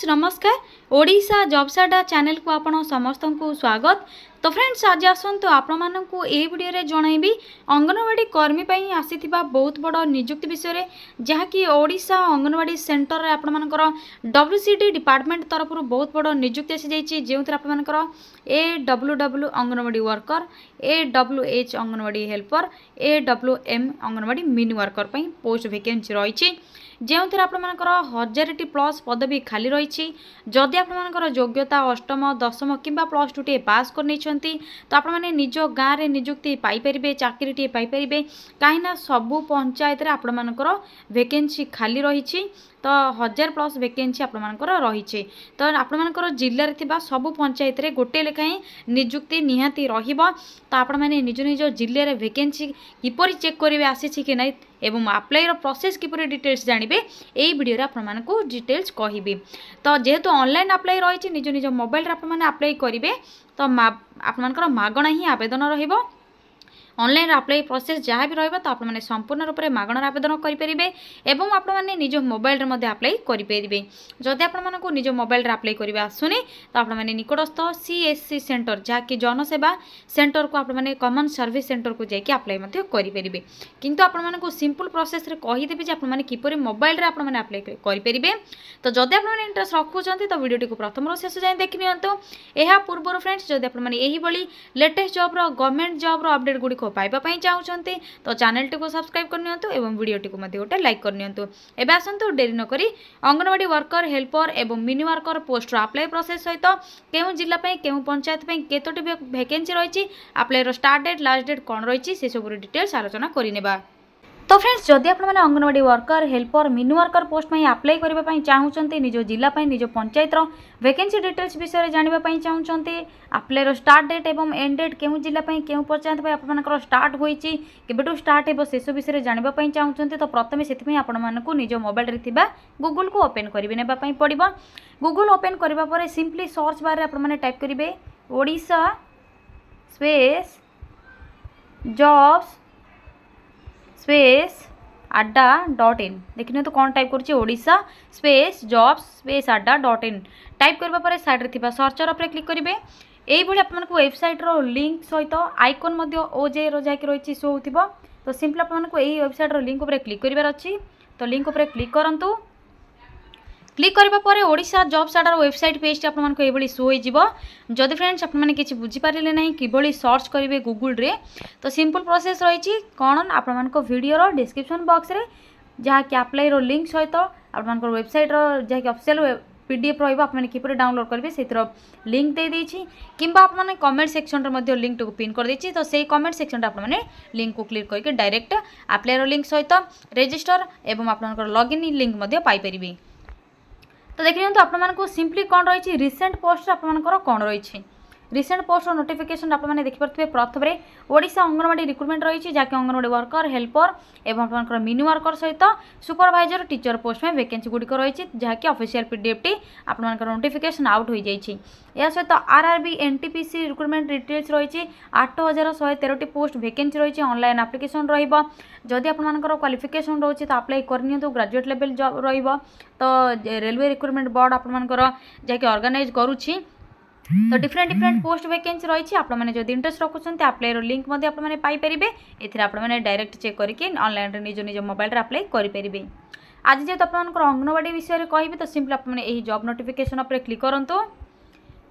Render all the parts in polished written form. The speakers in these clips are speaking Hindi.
नमस्कार ओडिशा जॉब्स अड्डा चैनल को आपण समस्त को स्वागत। तो फ्रेंड्स आज आसतु आपण मानकु ए वीडियो रे जणाइबी अंगनवाड़ी कर्मी पई आसीथिबा बहुत बड़ नियुक्ति विषय रे जहाँकि ओडिशा अंगनवाड़ी सेंटर रे आपण मानकर WCD डिपार्टमेंट तरफ बहुत बड़ नियुक्ति आसी जाइछि जेउथर आपण मानकर AWW anganwadi worker AWH anganwadi helper AWM anganwadi mini worker पई पोस्ट वैकेंसी रही जो थे आपर 1000 प्लस पदवी खाली रही। जदि आपर योग्यता अष्टम दशम कि प्लस टू टे पास कर तो आप निज गाँव में निजुक्ति पाइपर चाकरी टे पाइपर कहीं सबू पंचायत आपर वैकेंसी खाली रही। तो 1000 प्लस वैकेंसी आपर रही। तो आपर जिले में सबू पंचायत रे गोटे लेखाएं निजुक्ति निहाती रहिबो। तो आपण माने निज निज जिले रे वैकेंसी किपरि चेक करेंगे आसी कि नहीं एवं अप्लाई प्रोसेस किपरि डिटेल्स जानिबे एई वीडियो रे आपण मानकु डिटेल्स कहिबे। तो जेहेतु ऑनलाइन अप्लाई रही निज निज मोबाइल रे आपण माने अप्लाई करिवे तो आपण मानकर मागणा ही आवेदन रहिबो। ऑनलाइन अप्लाई प्रोसेस जहाँ भी रहा तो आपने संपूर्ण रूप से मागणार आवेदन करेंगे एवं आपने निज मोबाइल रे अप्लाई करेंगे। जदि आपको निज मोबाइल रे अप्लाई करेंगे आसुनी तो आपने निकटस्थ CSC सेंटर जहाँकि जनसेवा सेंटर को आपने कॉमन सर्विस सेंटर को जाकि अप्लाई करेंगे। किंतु आपको सिंपल प्रोसेस रे कहीदेवी जे आपने किपरि मोबाइल रे आपने अप्लाई करेंगे। तो जदि आपने इंटरेस्ट रखुंत तो वीडियो को प्रथम शेष जाए देखि नियंतु। एहा पूर्व फ्रेंड्स जदि आपने यही भली लेटेस्ट जॉब रो गवर्नमेंट जॉब रो अपडेट गुडी पाइबा चाहते तो चैनल को सब्सक्राइब करनियंतु एवं वीडियो टी को गोटे लाइक करनियंतु। एबे आसंतु डेरी न करी अंगनवाड़ी वर्कर हेल्पर एवं mini worker post apply process सहित केउ जिला पे केउ पंचायत पे केतोटी वैकेंसी रही अप्लाई रो स्टार्ट डेट लास्ट डेट कौन रही से सब डिटेल्स आलोचना करिनेबा। तो फ्रेंड्स जदि आप anganwadi worker helper mini worker post में अप्लाई करने चाहते निज जिला निज पंचायत वैकेंसी डिटेल्स विषय जानापी चाहते अप्लाई स्टार्ट डेट एवं एंड डेट केउ जिला केउ पंचायत आप स्टार्ट होती केबेठू स्टार्ट हो से विषय जानापी चाहते तो प्रथम से आपको निज मोबाइल रे गूगल को ओपन करने पड़ो। गूगल ओपन करने सिंपली सर्च बार आपने टाइप करेंगे ओडिशा स्पेस जॉब्स स्पेस अड्डा.in देखने तो कौन टाइप कर ओडिशा स्पेस जॉब्स स्पेस अड्डा.in टाइप करने साइड रे सर्चर पर क्लिक करेंगे। यही आपको वेबसाइट रो लिंक सहित आइकन OJ रो जाकि रही शो होथिबो। तो सिंपल आपको यही वेबसाइट रो लिंक पर क्लिक करिवार अछि। तो लिंक पर क्लिक करंतु। क्लिक करबा परे ओडिशा जॉब्स अड्डा वेबसाइट पेज आपको ये शो हो। जदि फ्रेंड्स आपने किसी बुझीपारे ना कि सर्च करेंगे गूगल रे तो सिंपल प्रोसेस रही कौन आपको वीडियो डिस्क्रिप्शन बॉक्स रे जहाँ कि अप्लाई रो लिंक सहित आपको वेबसाइट जहाँ कि ऑफिशियल PDF रही किपर डाउनलोड करेंगे से लिंक दे देछि किंबा आपने कमेंट सेक्शन रे लिंक को पिन कर देछि। तो से कमेंट सेक्शन आपने लिंक को क्लिक करके डायरेक्ट अप्लाई रो लिंक सहित रजिस्टर एवं आपनकर लॉगिन लिंक पाई परिबे। तो देखिए तो आपको सिंपली कौन रही रिसेंट पोस्ट आपंकर कौन रही रिसेंट पोस्ट नोटिफिकेशन आपने देखिपे प्रथम ओडिशा अंगनवाड़ी रिक्रुटमेंट रही जहाँकि अंगनवाड़ी वर्कर हेल्पर एवं आपंकर मिनी वर्कर सहित सुपरवाइजर टीचर पोस्ट में वैकेंसी गुड़िक रही जहाँकि ऑफिशियल PDF टी आपंकर नोटिफिकेशन आउट हो जाइए। या सहित RRB NTPC रिक्रुटमेंट डिटेल्स रही 8113 पोस्ट वैकेंसी रही ऑनलाइन एप्लिकेशन रही आपर क्वालिफिकेशन रोचे तो अप्लाई करनी तो ग्रेजुएट लेवल जॉब तो रेलवे रिक्रुटमेंट बोर्ड आपर जहाँकि ऑर्गेनाइज करुच्ची। तो डिफरेंट पोस्ट वैकेंसी रही आपने जो इंटरेस्ट रखुंत अप्लाई रो लिंक आपने पाइपर एने डायरेक्ट चेक करके ऑनलाइन निज निज मोबाइल रे अप्लाई करेंगे। आज जेहेतु आपंकर अंगनवाड़ी विषय कहि तो सिंपल आपने यही जॉब नोटिफिकेशन पर क्लिक करंतु।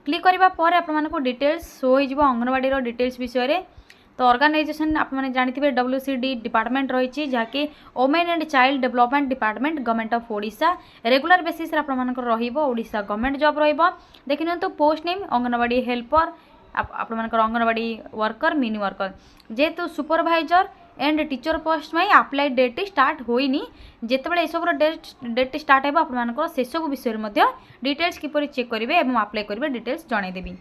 क्लिक करबा पर आपको डिटेल्स शो हो अंगनवाड़ी रो डिटेल्स विषय। तो ऑर्गेनाइजेशन आपने जानते WCD डिपार्टमेंट रही जहाँकि women and child development department government of Odisha regular basis आपंकर ओडिशा गवर्नमेंट जॉब देखिए तो पोस्ट नेम अंगनवाड़ी हेल्पर आपंकर अंगनवाड़ी वर्कर मिनी वर्कर जेहेतु सुपरवाइजर एंड टीचर पोस्ट में अप्लाई डेट स्टार्ट होइनी जितेबाला ये सब डेट स्टार्ट हो आपंकर से सब विषय डिटेल्स किपरि चेक करेंगे और अप्लाई करेंगे डिटेल्स जनईदेवी।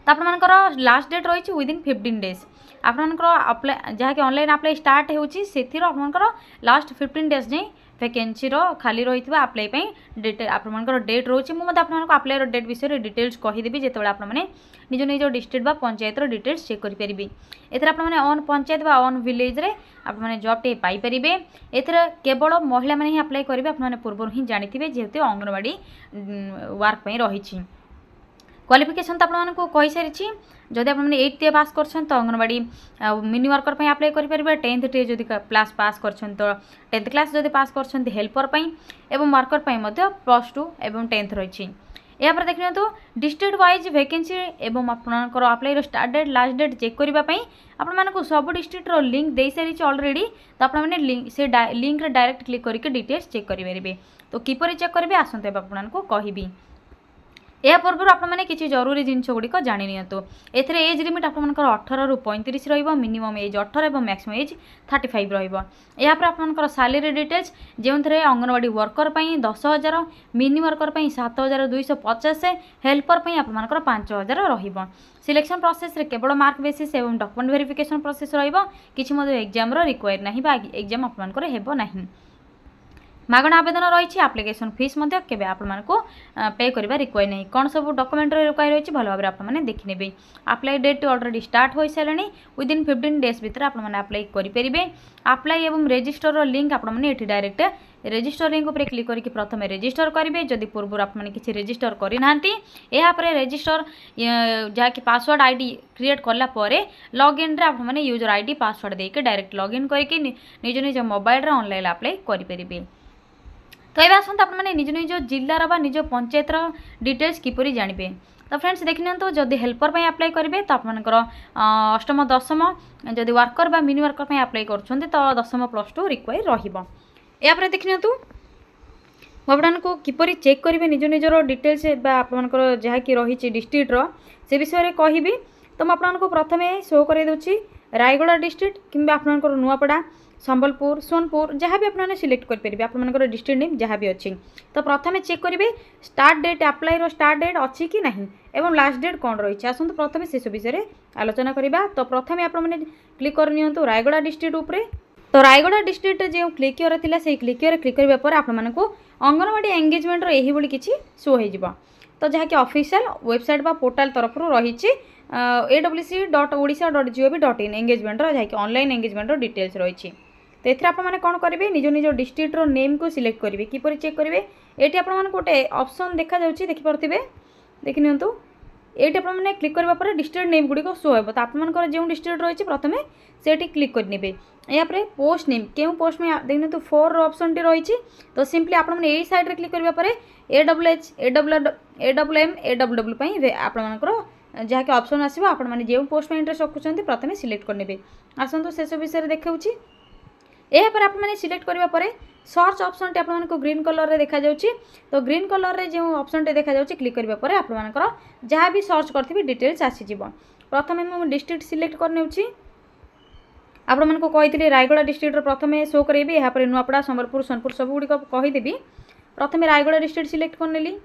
तो आपंकर लास्ट डेट रही विदिन 15 डेज आपणकर अप्लाई जहाँकि ऑनलाइन अप्लाई स्टार्ट होची सेथिरो आपणकर लास्ट 15 डेज जाए वैकेंसी खाली रही अप्लाई डेट आपंकर डेट रोचे मुझे आपको अप्लाई डेट विषय डिटेल्स कहीदेवी जो आपने निज निज डिस्ट्रिक्ट बा पंचायत डिटेल्स चेक करेंगे एथर आपने ऑन पंचायत बा ऑन विलेज रे आपने जॉब टे पाइपर एथर केवल महिला मैंने ही अप्लाई करेंगे आपने पूर्व ही जानी जेहेतु अंगनवाड़ी वर्क रही क्वालिफिकेशन तो आपको कही सारी जदि आपने 8th पास कर तो अंगनवाड़ी मिनी वर्कर पर अप्लाई करेंगे 10th टे जदि क्लास पास कर तो 10th क्लास जदि पास कर हेल्पर एवं वर्कर +2 एवं 10th रही यापर देखिए तो डिस्ट्रिक्ट वाइज वैकेंसी एवं आपंकर apply start date last date check करने आपको सब डिस्ट्रिक्ट लिंक दे सारी ऑलरेडी तो आपने लिंक डायरेक्ट क्लिक करके डिटेल्स चेक करेंगे तो किपर चेक करेंगे आसते आपको कहबी या पूर्व आपने किसी जरूरी जिनसगुड़िक जाणी नियंतु एथरे एज लिमिट आपंकर 18 ରୁ 35 रहिबो मिनिमम एज 18 और मैक्सिमम एज 35 रहिबो या पर आपंकर सैलरी डिटेल्स जो थे अंगनवाड़ी वर्कर पर 10,000 मिनी वर्कर पर 7,250 हेल्पर पर आपंकर 5,000 रहिबो सिलेक्शन प्रोसेस रे केवल मार्क बेसिस एवं डॉक्यूमेंट वेरिफिकेशन प्रोसेस रहिबो किछि मधे एग्जाम रो रिक्वायर नाही बा एग्जाम आपंकर हेबो नाही मागणा आवेदन रही आप्लिकेसन फीस केबे आपको पे करवा रिक्वायर नहीं कौन सब डॉक्यूमेंट रिक्वायर रही भल भाव आपने देखने अप्लाई डेट ऑलरेडी स्टार्ट हो सारे विदिन 15 डेज भितर आपने अप्लाई करेंगे अप्लाई एवं रजिस्टर लिंक आपने डायरेक्ट रजिस्टर लिंक उपर क्लिक करके प्रथम रजिस्टर करेंगे जदि पूर्व आपने किसी रजिस्टर करना रजिस्टर जहाँकि पासवर्ड आईडी क्रिएट कलापर लॉगिन रे आपने यूजर आईडी पासवर्ड देके डायरेक्ट लॉगिन करके निज निज मोबाइल ऑनलाइन अप्लाई करेंगे तो ये आसत आपने निज निज जिलार बा निज पंचायतर डिटेल्स किपर जानवे तो फ्रेंड्स देखने तो जदि हेल्पर पर अप्लाई करेंगे तो आपंकर अष्टम दशम जदि वर्कर बा मिनी वर्कर पर अप्लाई कर तो 10th +2 रिक्वायर रहा देखने तो आपको किपर चेक करेंगे निज निजर डिटेल्स आपंकर जहाँकि रही डिस्ट्रिक्टर से विषय कहबी तो मुझे प्रथम शो कर रायगड़ा डिस्ट्रिक्ट कि आपंकर नुआपड़ा संबलपुर सोनपुर जहाँ भी आपने सिलेक्ट करेंगे आपंकर डिस्ट्रिक्ट नेम जहाँ भी अच्छी तो प्रथम चेक करेंगे start date apply start date अच्छी कि नहीं एवं लास्ट डेट कौन रही आसतु प्रथम से विषय आलोचना करवा तो प्रथम आपने क्लिक करनी रायगड़ा डिस्ट्रिक्ट उपरे तो रायगड़ा डिस्ट्रिक्ट जो क्लिकियर थी से क्लिकियर क्लिक करने आपको अंगनवाड़ी एंगेजमेंट यही भाई किसी शो हो तो जहाँकि ऑफिशियल वेबसाइट बा पोर्टाल तरफ रही awc.odisha.gov.in एंगेजमेंट जहाँकि ऑनलाइन एंगेजमेंट डिटेल्स रही तो ये आपने कौन करेंगे निज निज डिस्ट्रिक्टर नेम को सिलेक्ट करेंगे किपर चेक करेंगे ये आपने गोटे ऑप्शन देखा देखिपे देखि नियंतु ये आपने क्लिक करने डिस्ट्रिक्ट नेम गुड़िक शो हो तो आपंकर जो डिस्ट्रिक्ट रही प्रथम से क्लिक करने यापर पोस्ट नेम क्यों पोस्ट में देखने तो 4 ऑप्शन टी रही तो सिंपली आपने यही साइड क्लिक करने AWH AWM AWW आपंकर जहाँकि ऑप्शन आसो आपने जो पोस्ट में इंटरेस्ट रखुच्च प्रथम सिलेक्ट करने आसतु शेष विषय देखा यापर आपने सिलेक्ट करने सर्च ऑप्शन टी आपको ग्रीन कलर रे देखा जाउची तो ग्रीन कलर रे जो ऑप्शन टी देखा जाउची क्लिक करने पर आपनकर जहाँ भी सर्च करथिबे डिटेल्स आसीजिवो प्रथम मैं डिस्ट्रिक्ट सिलेक्ट करनेउची आपको कही रायगड़ा डिस्ट्रिक्ट प्रथम शो करेंगे यापर नुआपड़ा संबलपुर सोनपुर सब गुड़िक कहीदेवी प्रथम रायगड़ा डिस्ट्रिक्ट सिलेक्ट करनेली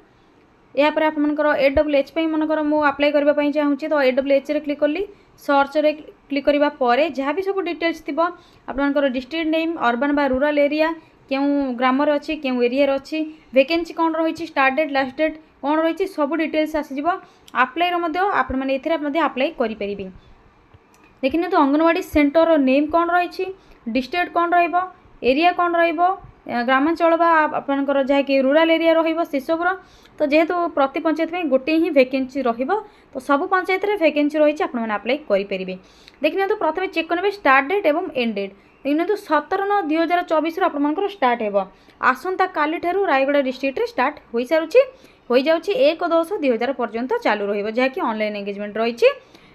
यापर आपंकर AWH मनकर मुझे अप्लाई करने चाहूँगी तो AWH रे क्लिक कली सर्च रे क्लिक करने पर जहाँ भी सब डिटेल्स थी आपंकर डिस्ट्रिक्ट नेम अर्बन बा रूरल एरिया क्यों ग्रामर अच्छी क्यों एरिया अच्छी वैकेंसी कौन रही स्टार्ट डेट लास्ट डेट कौन रही सब डिटेल्स आसीज अप्लाई आपने अप्लाई करेंगे देखने तो अंगनवाड़ी सेंटर नेम कौन रही डिस्ट्रिक्ट कौन एरिया कौन ग्रामांचल आपंकर जहाँकि रूरल एरिया रही सबूर तो जेहेतु प्रति पंचायत में गोटे ही वैकेंसी तो सब पंचायत में वैकेंसी रही आपने अप्लाई करेंगे देखने तो प्रथम चेक करेंगे स्टार्ट डेट एवं एंड डेट देखने तो 17/9/2024 आपंकर स्टार्ट हो आसंता काली ठारू रायगड़ा डिस्ट्रिक्ट रे स्टार्ट हो सारूँ हो जाऊँगी 1/10/2000 पर्यंत चालू रही ऑनलाइन एंगेजमेंट रही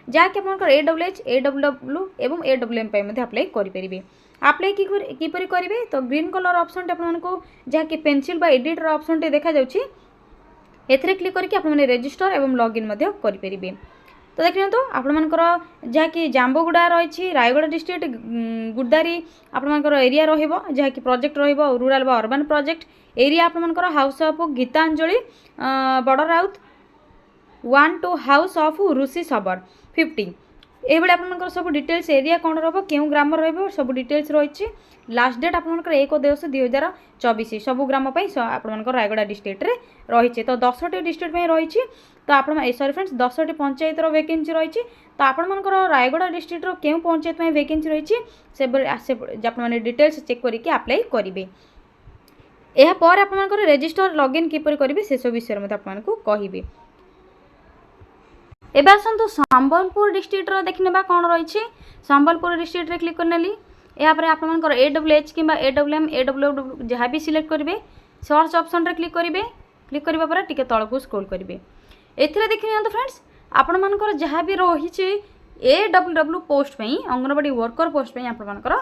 जहाँकि आपंकर AWH AWW एवं AWM अप्लाई करेंगे अप्लाई किपर करेंगे तो ग्रीन कलर ऑप्शन आपको जहाँकि पेंसिल बा एडिटर ऑप्शन टे देखा जाउची एथरे क्लिक करके आपने रजिस्टर एवं लॉगिन करेंगे तो देखने तो आपंकर जहाँकि जाम्बुगुड़ा रही रायगड़ा डिस्ट्रिक्ट गुड़दारी आपंकर एरिया रहाँकि प्रोजेक्ट रूराल बा अर्बन प्रोजेक्ट एरिया आपंकर हाउस ऑफ गीतांजलि बड़ राउत 1 to हाउस ऑफ ऋषि सबर 50 এইভাবে আপনার सब डिटेल्स एरिया कौन रहा क्यों ग्राम रहा सब डिटेल्स रही लास्ट डेट आपंकर 1/10/2024 सब ग्राम आपंकर रायगड़ा डिस्ट्रिक्ट रे रही तो 10टी डिस्ट्रिक्ट रही तो आप सॉरी फ्रेंड्स 10टी पंचायत वैकेंसी रही तो आपंकर रायगड़ा डिस्ट्रिक्ट क्यों पंचायत में वैकेंसी रही से डिटेल्स चेक करके अप्लाई करेंगे यापर आपंकर रजिस्टर लॉगिन किपर करेंगे से सब विषय में आपको कहि एबे आसतु संबलपुर डिस्ट्रिक्ट देखने कौन रही संबलपुर डिस्ट्रिक्ट क्लिक करनेली यापर आपंकर AWH कि AWM AWW जहाँ भी सिलेक्ट करेंगे सर्च ऑप्शन रे क्लिक करेंगे क्लिक करने पर टिके तलक स्क्रॉल करेंगे एथिरे देखि नियंतु फ्रेंड्स आपनकर जहाँ भी रही AWW पोस्ट पे अंगनवाड़ी वर्कर पोस्ट पे आपनकर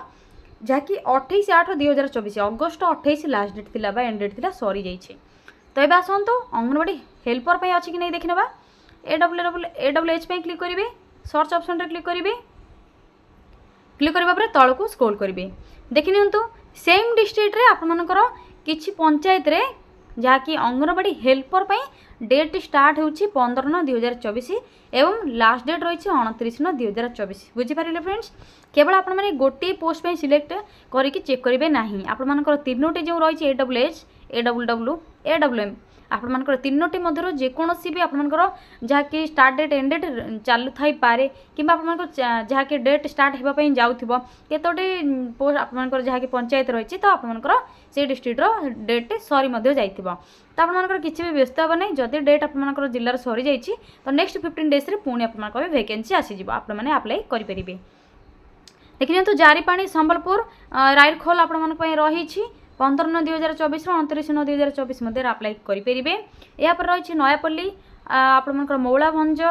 जहाँकि 28/8/2024 अगस्ट 28 लास्ट डेट थिला बा एंड डेट थिला सरी जाइए तो ये आसतु अंगनवाड़ी हेल्पर पे अच्छी कि नहीं देखने AWH पे क्लिक करेंगे सर्च ऑप्शन रे क्लिक करेंगे क्लिक करने पर तलक स्क्रॉल करेंगे देखि नियंतु सेम डिस्ट्रिक्ट रे आपनकर किछि पंचायत रे जहाँकि अंगनवाड़ी हेल्पर पे डेट स्टार्ट होची 15/9/2024 एवं लास्ट डेट रही 29/9/2024 बुझीपारे फ्रेंड्स केवल आप गोटे पोस्ट पे सिलेक्ट करके चेक करेंगे ना आपर तीनोटी जो रही AWH AWW AWM आपर तीनोटी मध्य जेकोसी भी आपर जहाँकि स्टार्ट डेट एंड डेट चालू थी पारे कि जहाँकि डेट स्टार्ट होगापी जाऊब केतोटी पोस्ट आपर जहाँकि पंचायत रही तो आपर से डिस्ट्रिक्टर डेट सरी जाइए तो आपर किसी भी व्यस्त हे ना जदि डेट आपर जिलार सरी जाइए तो नेक्स्ट 15 डेज पुणी आप वैकेंसी आसीज आपने अप्लाई करेंगे देखिए तो जारीपाणी संबलपुर रायरखोल आपण रही 15/9/2024 29/9/2024 मध्य अप्लाई करेंगे यापर रही नयापल्ली आपंकर मौलाभंज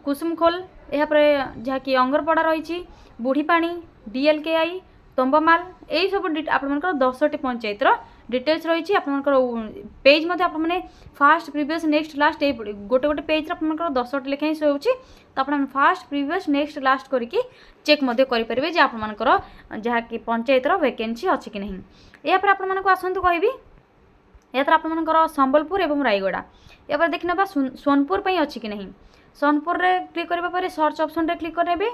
कुसुमखोल यापर जहाँकि अंगरपड़ा रही बुढ़ीपाणी DLKI तंबमाल यही सब आपंकर 10टी पंचायत डिटेल्स रही आपंकर पेज मध्य आपने फास्ट प्रीवियस नेक्स्ट लास्ट गोटे गोटे पेज आपंकर 10टी लेखाएं शो होची तो आप फास्ट प्रीवियस नेक्स्ट लास्ट करके चेक करेंगे जे आपंकर जहाँकि पंचायत वैकेंसी अच्छी कि नहीं यापर आपको आसतु कहि यार आपंकर संबलपुर और रायगड़ा यापर देखने सोनपुर अच्छी कि नहीं सोनपुर रे क्लिक करने सर्च ऑप्शन रे क्लिक करेंगे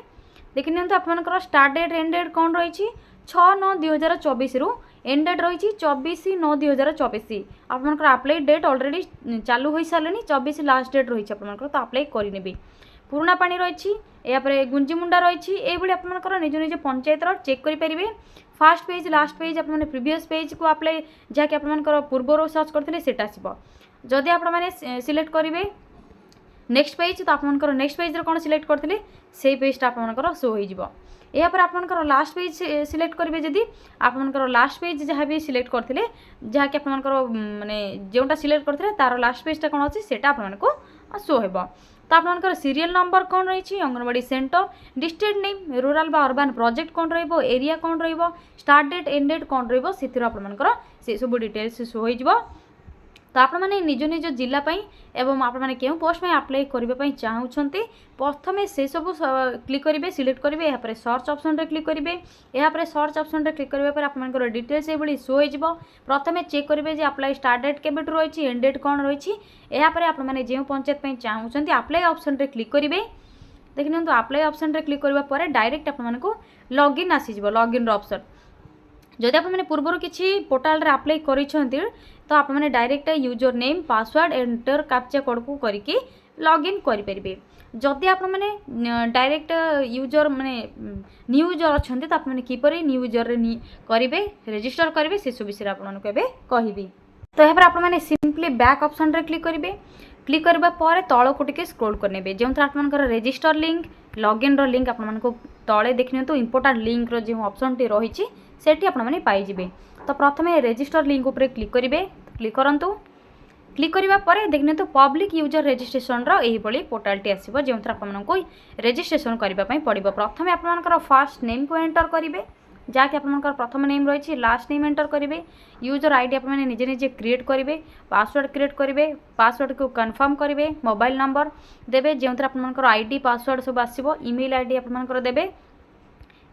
देखिए तो आपंकर स्टार्ट डेट एंड डेट कौन रही 6/9/2024 रु एंड डेट रही 24/9/2024 आपंकर अप्लाई डेट ऑलरेडी चालू हो सारे 24 लास्ट डेट रही आपंकर तो अप्लाई करेंगे पुराना पानी रही यापर गुंजीमुंडा रही ये आपंकर निज निज पंचायत चेक करेंगे फास्ट पेज लास्ट पेज आप प्रीवियस पेज को अप्लाई जहाँकि आपंकर पूर्वर सर्च करते सेटा आसो जदि आपने सिलेक्ट करेंगे नेक्स्ट पेज तो आपंकर नेक्स्ट पेज कौन सिलेक्ट करते से पेजटा आपंकर शो हो यापर आपंकर लास्ट पेज सिलेक्ट करेंगे जदि आपंकर लास्ट पेज जहाँ भी सिलेक्ट करते जहाँकि आपंकर माने जोटा सिलेक्ट करते तार लास्ट पेजटा कौन अच्छी से आपको शो हो तो आपंकर सीरियल नंबर कौन रही anganwadi centre district name rural बा अर्बान प्रोजेक्ट कौन रो एरिया कौन रो स्टार्ट डेट एंड डेट कौन रो आपंकर से सब डिटेल्स शो हो तो आप निज निज जिलापाई एवं आप क्यों पोस्ट में अप्लाई करने चाहते प्रथम से सब क्लिक करेंगे सिलेक्ट करेंगे यहाँ सर्च ऑप्शन रे क्लिक करेंगे यहाँ सर्च ऑप्शन रे क्लिक करने आपंकर डिटेल्स ये शो हो प्रथम चेक करेंगे अप्लाई स्टार्ट डेट के रही एंड डेट कौन रही यापर आपने जो पंचायत चाहते अप्लाई ऑप्शन रे क्लिक करेंगे देखिए तो अप्लाई ऑप्शन रे क्लिक करने डायरेक्ट आपको लॉगिन आसीज लॉगिन ऑप्शन जदि आपने पूर्वर किसी पोर्टाल रे अप्लाई करिसेंती तो आपने direct user name password enter captcha code को करके लॉगिन करेंगे जदि आपने डायरेक्ट यूजर माने न्यू यूजर अच्छा तो आपने किपर न्यू यूजर रे करेंगे रजिस्टर करेंगे से सब विषय आपको कहबी तो यहाँ पर आपने सिंपली बैक ऑप्शन रे क्लिक करेंगे क्लिक करबा पर तल को टिके स्क्रॉल करने जो आपंकर रजिस्टर लिंक लॉगिन रो लिंक आपको तले देखने तो इंपोर्टेंट लिंक रो जो ऑप्शन टी रही सेठी आपने पाइबे तो प्रथम रजिस्टर लिंक उपर क्लिक करेंगे क्लिक करंतु क्लिक करबा पर देखने तो पब्लिक यूजर रजिस्ट्रेशन रो पोर्टालटी आसो जो आपको रजिस्ट्रेशन करने पड़ो प्रथम आपंकर फास्ट नेम को एंटर करेंगे जहाँकि आपंकर प्रथम नेम रही लास्ट नेम एंटर करेंगे यूजर आईडी आपने निजे निजे क्रिएट करेंगे पासवर्ड क्रिएट करेंगे पासवर्ड को कन्फर्म करेंगे मोबाइल नंबर देवे जो आपंकर आईडी पासवर्ड सब आसो ईमेल आईडी आपंकर देवे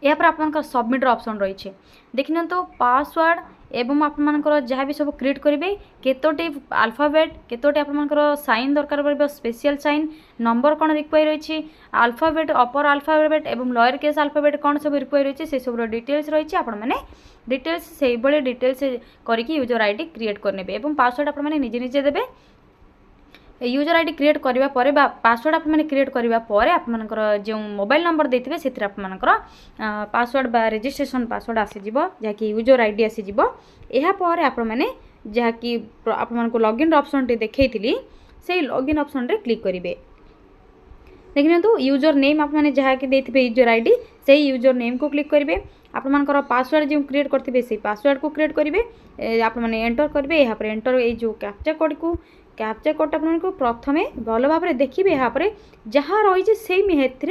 यहाँ पर आपंकर सबमिट ऑप्शन रही देखिए तो पासवर्ड एवं आपमनकर जहाँ भी सब क्रिएट करेंगे केतोटी अल्फाबेट केतोटी आपमनकर साइन दरकार पड़े स्पेशल साइन नंबर कौन रिक्वायर रही अल्फाबेट अपर अल्फाबेट एवं लोअर केस अल्फाबेट कौन सब रिक्वायर रही से सब डिटेल्स रही आपने डिटेल्स से भाई डिटेल्स करके यूजर आईडी क्रिएट करने और पासवर्ड आपने निजे निजे देवे यूजर आईडी क्रिएट करने पर पासवर्ड आपने क्रिएट करने पर आपमनकर जो मोबाइल नंबर देते से आपमनकर पासवर्ड बा रजिस्ट्रेशन पासवर्ड आसीजिव जहाँकि यूजर आईडी आसीजिव यापर आपने जहाँकि आपको लॉगिन ऑप्शन टी देखी से लॉगिन ऑप्शन रे क्लिक करेंगे देखिए यूजर नेम आपने जहाँकि देते यूजर आईडी से यूजर नेम को क्लिक करेंगे आपमनकर पासवर्ड जो क्रिएट करते से पासवर्ड को क्रिएट करेंगे आपने एंटर करेंगे यहाँ पर एंटर ये जो कैप्चा कोड को कैप्चा कोड आपको प्रथम भल भाव में देखिए यहाँ पर जहाँ रही से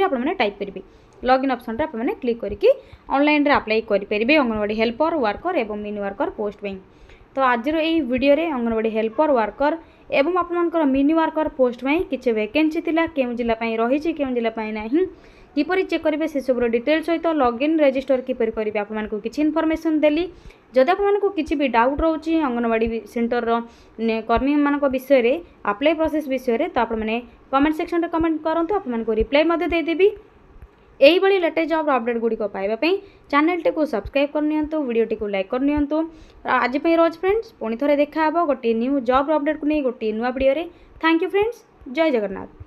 आपने टाइप करेंगे लॉगिन ऑप्शन रे आपने क्लिक करके ऑनलाइन रे अप्लाई करेंगे अंगनवाड़ी हेल्पर वर्कर एवं मिनी वर्कर पोस्ट बैंक तो आज यही वीडियो रे अंगनवाड़ी हेल्पर वर्कर एवं आपमनकर मिनी वर्कर पोस्ट में किसी वैकेंसी थिला केउं जिला पई रही केउं जिला पई नाही किपरि चेक करेंगे से सब डिटेल सहित लॉगिन रजिस्टर किपरि करेंगे आपको किसी इनफॉरमेशन देली जदि आपको किसी भी डाउट रोचे अंगनवाड़ी सेंटर कर्मी मान विषय में अप्लाई प्रोसेस विषय में तो आपने कमेंट सेक्शन में कमेंट करूँ आपको रिप्लाई देदेवी यही भाई लेटेस्ट जॉब अपडेट गुड़िक पाइबापी चैनल टी को सब्सक्राइब करनी वीडियो टी को लाइक करनी आज रोज फ्रेंड्स पुणी थे देखा गोटे न्यू जॉब अपडेट को नहीं गोटे नुआ वीडियो रे थैंक यू फ्रेंड्स जय जगन्नाथ।